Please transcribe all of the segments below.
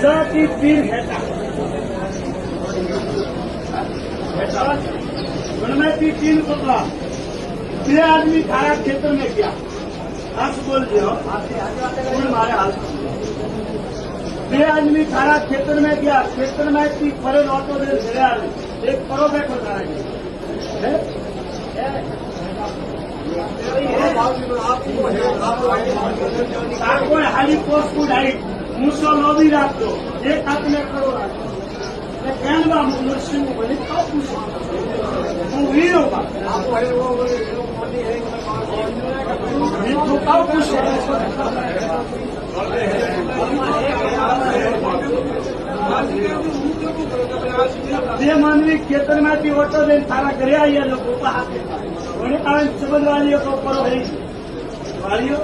जाती तीन हेटा उनमें थी 3 पुतला। 2 आदमी थारा क्षेत्र में गया। हंस बोल दियो मारे हाल। 2 आदमी थारा क्षेत्र में गया। क्षेत्र में थी फरे ऑटो दे घरे एक करो बैठो कोई हाली पोस्ट को डाइट मुझसे लॉबी राख दो एक हाथ में करो कहना नर्सिंग बोले वीर होगा જે માનવી ખેતરમાંથી ઓટો દઈને થારા ઘરે આવ્યા લોકો વળી કારણ સંબંધ વાળીઓ બપોરો રહી વાળીઓ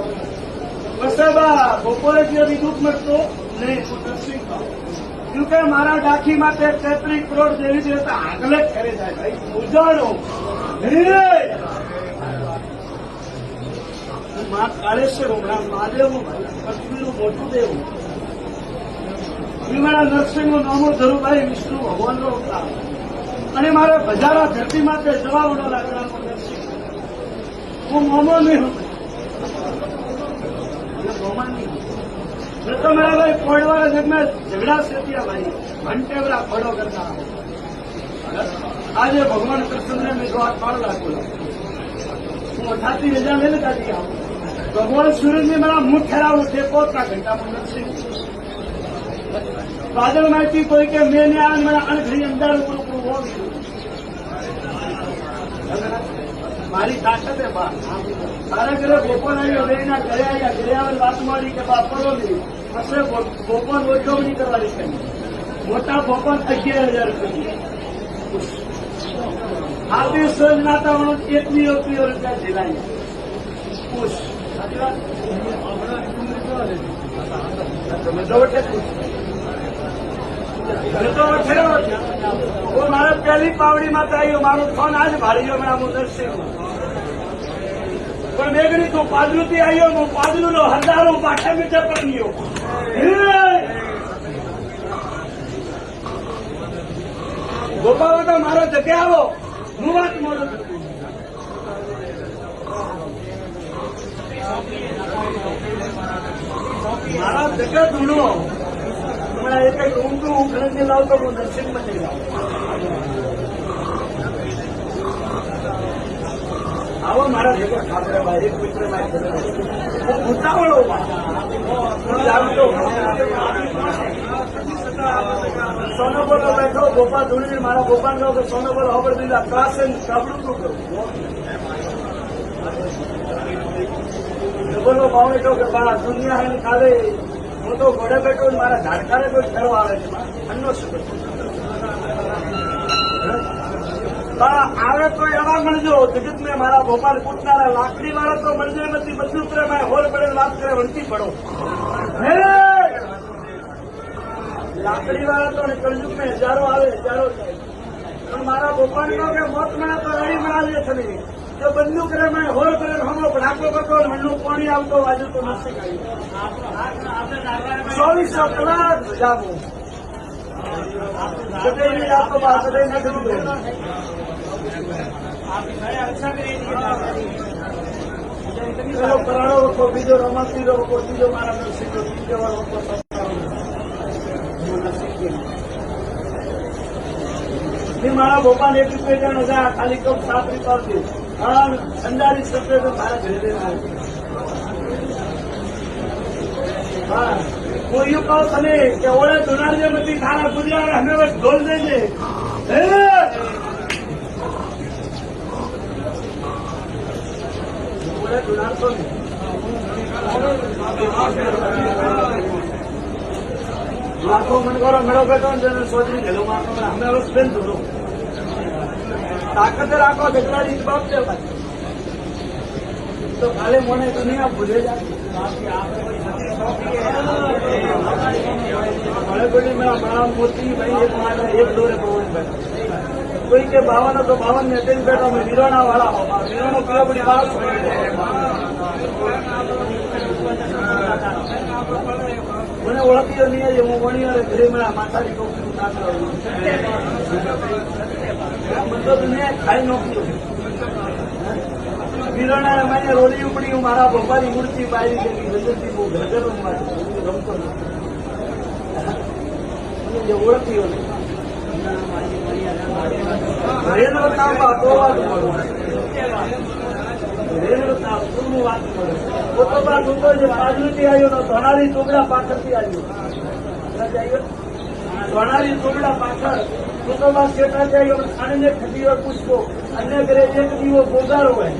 બસબા બપોરે જે દુઃખ મળતો નહીં क्योंकि मारा डाकी माते 33 करोड़ जेवी जो आगले करे जाए भाई उजाड़ो मां कालेश्वर हूँ महादेव पृथ्वी मोटू देव मारा नरसिंह नामो धरुभाई विष्णु भगवान नो अवतार અને મારે બજારા ધરતી માટે જવાબ લાગવાનો નરસિંહ હું મોમો નહીં હું મોમા નહીં तो मेरा भाई फोड़ वाला जग में झगड़ा से किया भाई घंटे वाला फोड़ो करता आज भगवान कृष्ण ने मेरे हाथ पाड़ ला बोला हूँ 88,000 ले लगा दिया भगवान सूरज ने मेरा मुंह ठहरा उठे पोता घंटा मंदिर से बादल मारती कोई के मैंने आज मेरा अणघड़ी अंदर वो मारी ताकत है बा तारा घरे गोपाल आयो लेना घरे आया घरे आवे बात मारी के बाप करो ली असे गोपाल ओछो नहीं करवानी है मोटा गोपाल 11,000 रुपया आदि सोच नाता वणो 1 रुपया दिलाई खुश તમે તો वो मारा पहली पावड़ी माता आई मारो फोन आज भारी हो मेरा मुदर से पर मेघनी तो पादलू थी आई हो पादलू नो हजारों बाठे में चपकनी हो गोपाल तो मारो जगे आवो હું વાત મોડું મારા જગે ઢૂંઢો एक ऊँटू उखड़ने लाओ तो वो दर्शन में नहीं लाओ आओ मारा देखो खाते भाई एक मित्र वो उतावड़ो सोनो बोलो बैठो गोपाल ढूंढी मारा गोपाल का सोनो बोलो खबर दिला क्लास काबड़ू तो करो बोलो भाव बैठो के बाहर दुनिया है निकाले હું તો ઘોડે બેઠો મારા ઝાડકારે કોઈ ફેરો આવે છે અન્નો આવે તો એવા મળજો જગત મેં મારા ભોપાલ કૂટનારા લાકડી વાળા તો મળજો નથી બધું કરે મેં હોલ પડે વાત કરે વળતી પડો લાકડી વાળા તો કલયુગ મેં હજારો આવે હજારો જાય પણ મારા ભોપાલ નો કે મોત મળે તો રડી મળાવીએ છે જો બંદૂક કરે મેં હોલ કરે હમો ભડાકો કરતો મનનું પાણી આવતો બાજુ તો નથી કાઢી 24 કલાક જાગો કદે આપો બાત કદે ન કરી દો આપ ઘરે અચ્છા કરી ચલો કરાડો રખો બીજો રમાતી રખો બીજો મારા નરસિંહ બીજો વાળો મારા ભોપાલ 1 રૂપિયા ન જાય ખાલી કપ 7 રૂપિયા દે હા અંદારી સત્રે તો મારા ઘરે દેવા હા હું એવું કહું તને કે ઓળે ધુનારજે બધી ખાના ગુજરાત અમે બસ ઢોલ દેજે ઓળે ધુનાર તો લાખો મન કરો મેળો બેઠો ને સોચરી ગયેલો અમે બસ બેન ધોરો તાકત રાખો જેટલાની જવાબ છે તો કાલે મને દુનિયા ભૂલે જાય बड़े बड़े मेरा बड़ा मोती भाई एक मारा एक डोरे पवन बैठा कोई के 52 तो 52 में दिन बैठा मैं वीराना वाला वीरानो पूरा बड़ी बात મને ઓળખીઓ નહીં આવી હું વણીઓ ઘરે મળ્યા માથાની ટોપી મતલબ મેં ખાઈ નોખ્યું વિરણા મને રોલી ઉપડી હું મારા પપ્પાની મૂર્તિ બારી ગઈ રજતી બહુ ઘર રમતો નથી ઓળખીઓ નહીં ઘરેનો કામ તો વાત મળું ઘરેનો કામ શું વાત મળે પોતો બાદ ઉતો જે બાજુથી આવ્યો તો ધોનારી ચોગડા પાછળથી આવ્યો ધોનારી ચોગડા પાછળ પોતો બાદ શેઠાથી આવ્યો ખાણીને ખટીઓ પૂછવો અન્ય ઘરે એક દીવો ગોગારો હોય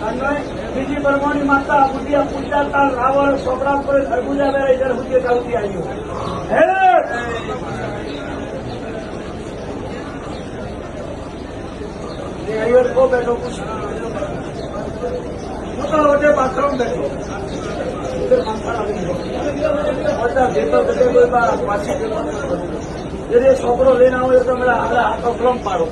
અને બીજી પરમાણી માતા બુટિયા પૂછતા તાલ રાવણ સોપડા પર ખરબૂજા બેરા ઇધર હુજે કાઉથી આવ્યો હે કો બેઠો પૂછ હું તો વચ્ચે બાથરૂમ બેઠો પાછી છોકરો લઈને આવો તો મેં હાથો ફ્રમ પાડો